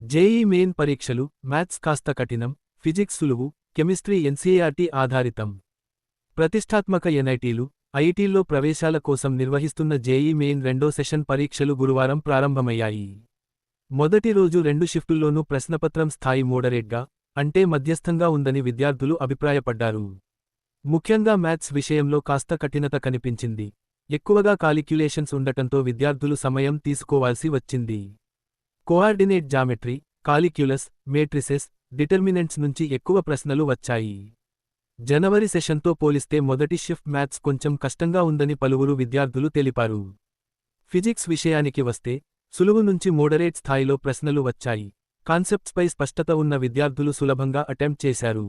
JEE main పరీక్షలు maths కాస్త కఠినం, ఫిజిక్స్ సులువు, కెమిస్ట్రీ ఎన్సీఈఆర్టీ ఆధారితం. ప్రతిష్టాత్మక ఎన్ఐటీలు, ఐఐటీల్లో ప్రవేశాల కోసం నిర్వహిస్తున్న జేఈ మెయిన్ రెండో సెషన్ పరీక్షలు గురువారం ప్రారంభమయ్యాయి. మొదటి రోజు 2 షిఫ్టుల్లోనూ ప్రశ్నపత్రం స్థాయి మోడరేట్గా, అంటే మధ్యస్థంగా ఉందని విద్యార్థులు అభిప్రాయపడ్డారు. ముఖ్యంగా మ్యాథ్స్ విషయంలో కాస్త కఠినత కనిపించింది. ఎక్కువగా కాలిక్యులేషన్స్ ఉండటంతో విద్యార్థులు సమయం తీసుకోవాల్సి వచ్చింది. కోఆర్డినేట్ జామెట్రీ, కాలిక్యులస్, మేట్రిసెస్, డిటర్మినెంట్స్ నుంచి ఎక్కువ ప్రశ్నలు వచ్చాయి. జనవరి సెషన్తో పోలిస్తే మొదటి షిఫ్ట్ మ్యాథ్స్ కొంచెం కష్టంగా ఉందని పలువురు విద్యార్థులు తెలిపారు. ఫిజిక్స్ విషయానికి వస్తే, సులువు నుంచి మోడరేట్ స్థాయిలో ప్రశ్నలు వచ్చాయి. కాన్సెప్ట్స్పై స్పష్టత ఉన్న విద్యార్థులు సులభంగా అటెంప్ట్ చేశారు.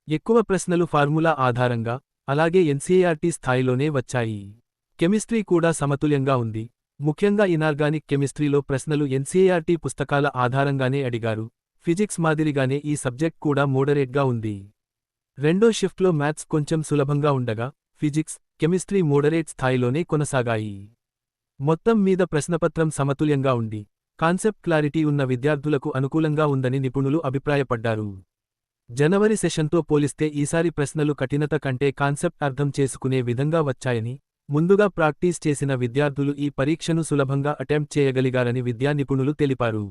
ఎక్కువ ప్రశ్నలు ఫార్ములా ఆధారంగా, అలాగే ఎన్సీఈఆర్టీ స్థాయిలోనే వచ్చాయి. కెమిస్ట్రీ కూడా సమతుల్యంగా ఉంది. ముఖ్యంగా ఇనార్గానిక్ కెమిస్ట్రీలో ప్రశ్నలు ఎన్సీఈఆర్టీ పుస్తకాల ఆధారంగానే అడిగారు. ఫిజిక్స్ మాదిరిగానే ఈ సబ్జెక్ట్ కూడా మోడరేట్గా ఉంది. రెండో షిఫ్ట్లో మ్యాథ్స్ కొంచెం సులభంగా ఉండగా, ఫిజిక్స్, కెమిస్ట్రీ మోడరేట్ స్థాయిలోనే కొనసాగాయి. మొత్తం మీద ప్రశ్నపత్రం సమతుల్యంగా ఉండి, కాన్సెప్ట్ క్లారిటీ ఉన్న విద్యార్థులకు అనుకూలంగా ఉందని నిపుణులు అభిప్రాయపడ్డారు. జనవరి సెషన్తో పోలిస్తే ఈసారి ప్రశ్నలు కఠినత కంటే కాన్సెప్ట్ అర్థం చేసుకునే విధంగా వచ్చాయని, ముందుగా ప్రాక్టీస్ చేసిన విద్యార్థులు ఈ పరీక్షను సులభంగా అటెంప్ట్ చేయగలిగారని విద్యా నిపుణులు తెలిపారు.